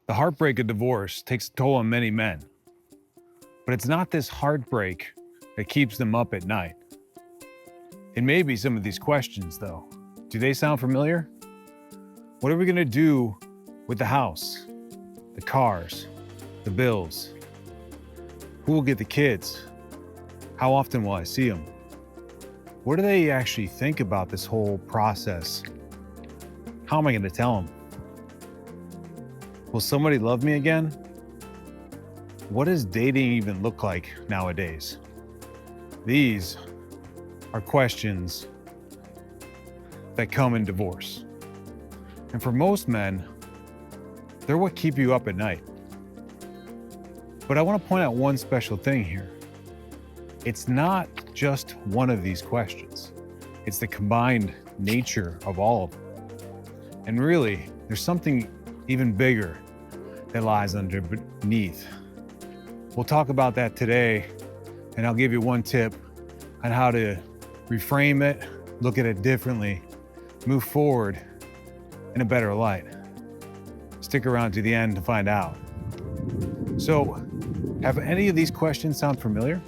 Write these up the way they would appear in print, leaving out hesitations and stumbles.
The heartbreak of divorce takes a toll on many men, but it's not this heartbreak that keeps them up at night. It may be some of these questions, though. Do they sound familiar? What are we going to do with the house, the cars, the bills? Who will get the kids? How often will I see them? What do they actually think about this whole process? How am I going to tell them? Will somebody love me again? What does dating even look like nowadays? These are questions that come in divorce. And for most men, they're what keep you up at night. But I want to point out one special thing here. It's not just one of these questions. It's the combined nature of all of them. And really, there's something even bigger that lies underneath. We'll talk about that today, and I'll give you one tip on how to reframe it, look at it differently, move forward in a better light. Stick around to the end to find out. So, have any of these questions sound familiar?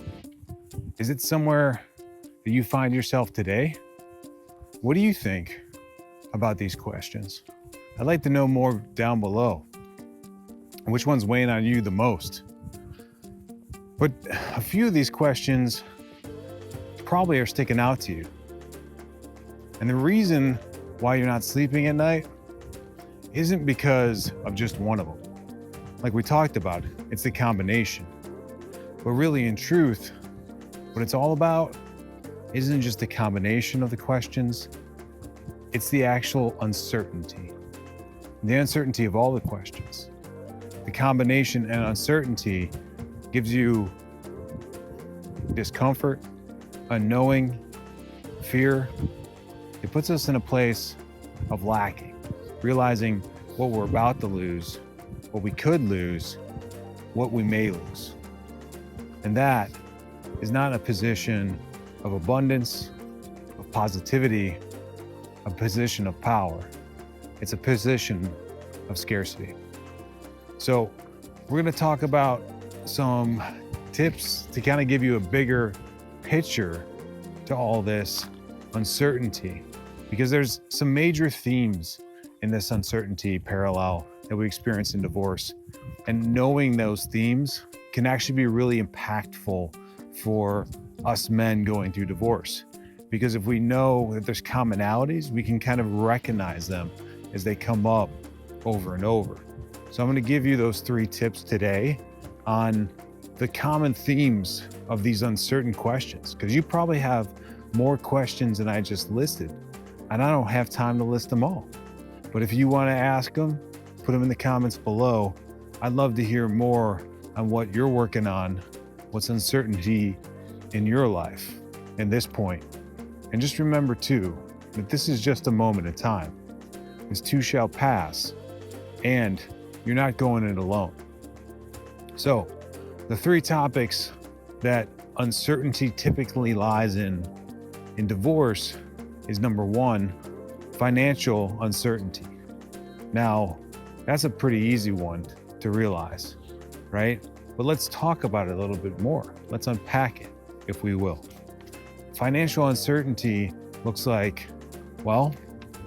Is it somewhere that you find yourself today? What do you think about these questions? I'd like to know more down below. Which one's weighing on you the most? But a few of these questions probably are sticking out to you. And the reason why you're not sleeping at night isn't because of just one of them. Like we talked about, it's the combination. But really, in truth, what it's all about isn't just the combination of the questions, it's the actual uncertainty. The uncertainty of all the questions. The combination and uncertainty gives you discomfort, unknowing, fear. It puts us in a place of lacking, realizing what we're about to lose, what we could lose, what we may lose. And that is not a position of abundance, of positivity, a position of power. It's a position of scarcity. So we're going to talk about some tips to kind of give you a bigger picture to all this uncertainty, because there's some major themes in this uncertainty parallel that we experience in divorce. And knowing those themes can actually be really impactful for us men going through divorce. Because if we know that there's commonalities, we can kind of recognize them as they come up over and over. So I'm going to give you those 3 tips today on the common themes of these uncertain questions, because you probably have more questions than I just listed, and I don't have time to list them all. But if you want to ask them, put them in the comments below. I'd love to hear more on what you're working on, what's uncertainty in your life at this point. And just remember too, that this is just a moment in time. This too shall pass, and you're not going it alone. So the 3 topics that uncertainty typically lies in divorce is number 1, financial uncertainty. Now, that's a pretty easy one to realize, right? But let's talk about it a little bit more. Let's unpack it, if we will. Financial uncertainty looks like, well,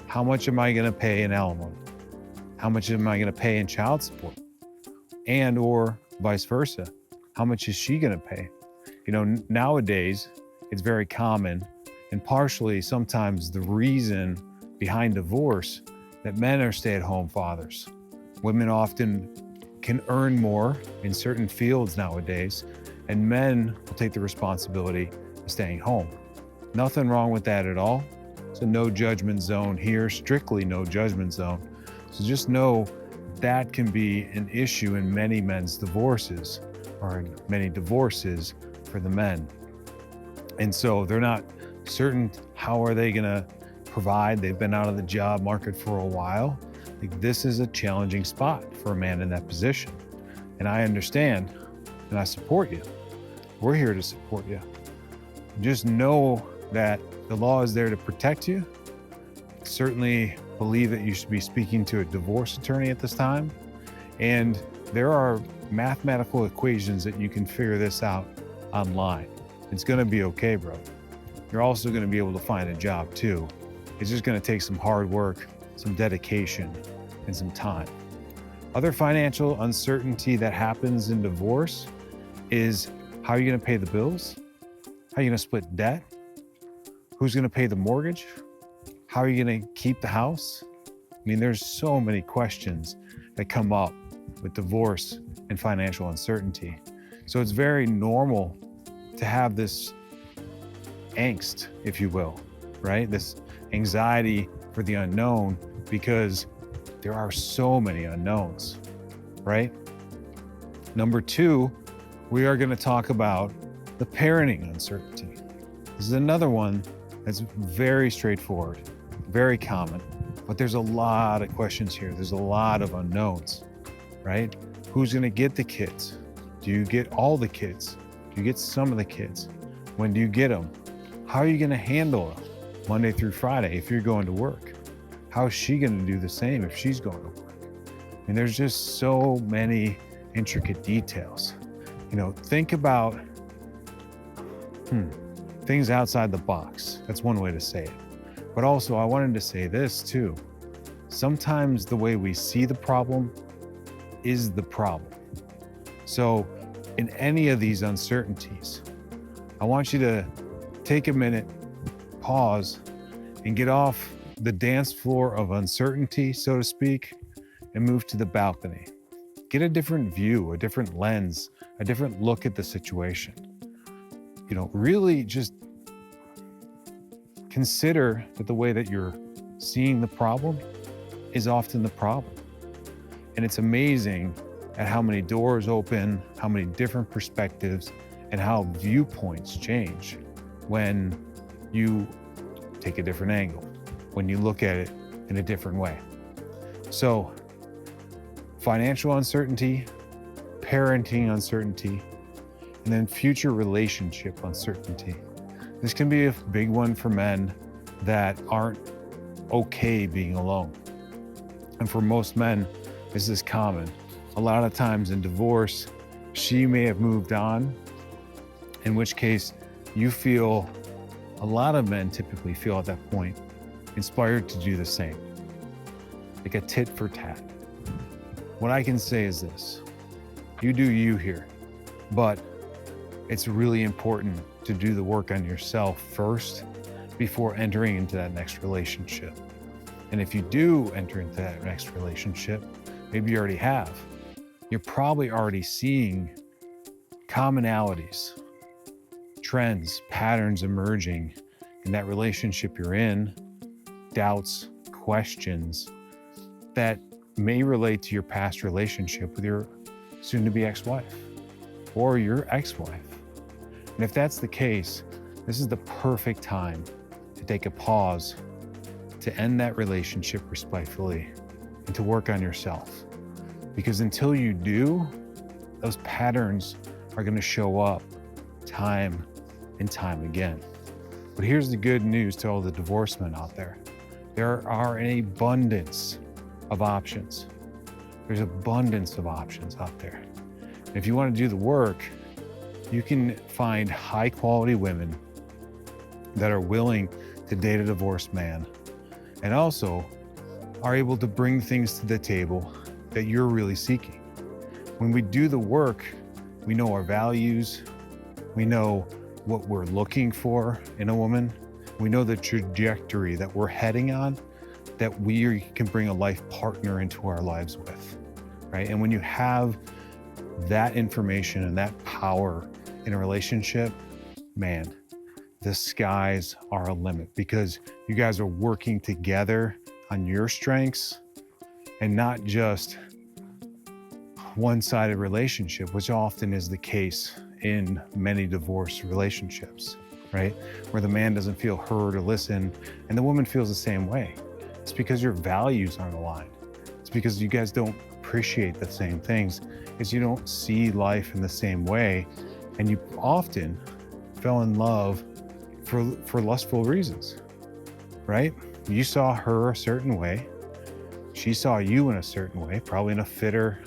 how much am I going to pay in alimony? How much am I going to pay in child support? And or vice versa. How much is she going to pay? You know, nowadays, it's very common, and partially sometimes the reason behind divorce, that men are stay-at-home fathers. Women often can earn more in certain fields nowadays, and men will take the responsibility of staying home. Nothing wrong with that at all. It's a no judgment zone here, strictly no judgment zone. So just know that can be an issue in many men's divorces, or in many divorces for the men. And so they're not certain how are they going to provide. They've been out of the job market for a while. Like, this is a challenging spot for a man in that position. And I understand, and I support you. We're here to support you. Just know that the law is there to protect you. Certainly believe that you should be speaking to a divorce attorney at this time. And there are mathematical equations that you can figure this out online. It's going to be okay, bro. You're also going to be able to find a job too. It's just going to take some hard work, some dedication, and some time. Other financial uncertainty that happens in divorce is how are you going to pay the bills? How are you going to split debt? Who's going to pay the mortgage? How are you going to keep the house? I mean, there's so many questions that come up with divorce and financial uncertainty. So it's very normal to have this angst, if you will, right? This anxiety for the unknown because there are so many unknowns, right? Number two, we are going to talk about the parenting uncertainty. This is another one that's very straightforward, very common, but there's a lot of questions here. There's a lot of unknowns, right? Who's going to get the kids? Do you get all the kids? Do you get some of the kids? When do you get them? How are you going to handle them Monday through Friday if you're going to work? How is she going to do the same if she's going to work? And there's just so many intricate details. You know, think about things outside the box. That's one way to say it. But also, I wanted to say this too. Sometimes the way we see the problem is the problem. So in any of these uncertainties, I want you to take a minute, pause, and get off the dance floor of uncertainty, so to speak, and move to the balcony. Get a different view, a different lens, a different look at the situation. You know, really just consider that the way that you're seeing the problem is often the problem. And it's amazing at how many doors open, how many different perspectives, and how viewpoints change when you take a different angle, when you look at it in a different way. So, financial uncertainty, parenting uncertainty, and then future relationship uncertainty. This can be a big one for men that aren't okay being alone. And for most men, this is common. A lot of times in divorce, she may have moved on, in which case you feel, a lot of men typically feel at that point, inspired to do the same, like a tit for tat. What I can say is this, you do you here, but it's really important to do the work on yourself first before entering into that next relationship. And if you do enter into that next relationship, maybe you already have, you're probably already seeing commonalities, trends, patterns emerging in that relationship you're in, doubts, questions that may relate to your past relationship with your soon-to-be ex-wife or your ex-wife. And if that's the case, this is the perfect time to take a pause, to end that relationship respectfully, and to work on yourself. Because until you do, those patterns are going to show up time and time again. But here's the good news to all the divorced men out there. There are an abundance of options. There's abundance of options out there. And if you want to do the work, you can find high quality women that are willing to date a divorced man and also are able to bring things to the table that you're really seeking. When we do the work, we know our values, we know what we're looking for in a woman, we know the trajectory that we're heading on, that we can bring a life partner into our lives with, right? And when you have that information and that power in a relationship, man, the skies are a limit because you guys are working together on your strengths and not just one-sided relationship, which often is the case in many divorce relationships, right? Where the man doesn't feel heard or listened and the woman feels the same way. It's because your values aren't aligned. It's because you guys don't appreciate the same things, because you don't see life in the same way, and you often fell in love for lustful reasons, right? You saw her a certain way, she saw you in a certain way, probably in a fitter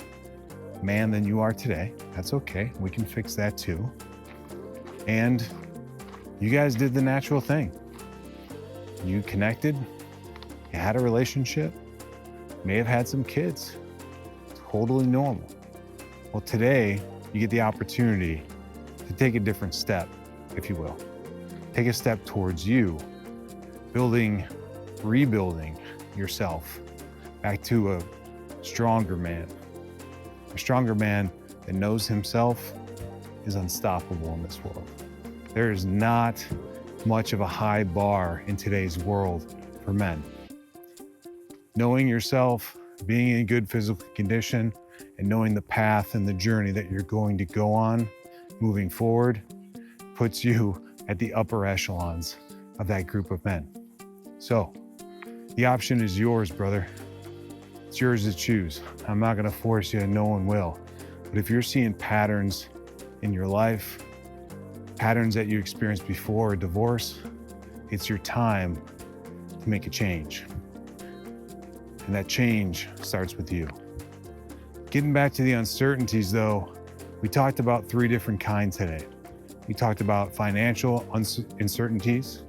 man than you are today. That's okay. We can fix that too. And you guys did the natural thing. You connected, you had a relationship, may have had some kids. Totally normal. Well, today you get the opportunity to take a different step, if you will. Take a step towards you, rebuilding yourself back to a stronger man that knows himself is unstoppable in this world. There is not much of a high bar in today's world for men. Knowing yourself, being in good physical condition, and knowing the path and the journey that you're going to go on moving forward puts you at the upper echelons of that group of men. So the option is yours, brother. It's yours to choose. I'm not gonna force you, and no one will. But if you're seeing patterns in your life, patterns that you experienced before a divorce, it's your time to make a change. And that change starts with you. Getting back to the uncertainties though, we talked about 3 different kinds today. We talked about financial uncertainties,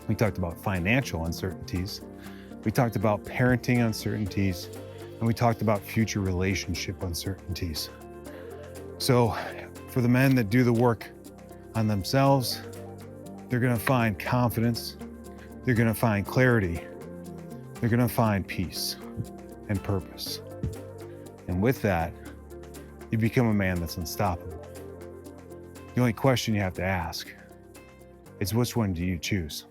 We talked about financial uncertainties. We talked about parenting uncertainties, and we talked about future relationship uncertainties. So for the men that do the work on themselves, they're gonna find confidence, they're gonna find clarity, they're gonna find peace and purpose. And with that, you become a man that's unstoppable. The only question you have to ask is, which one do you choose?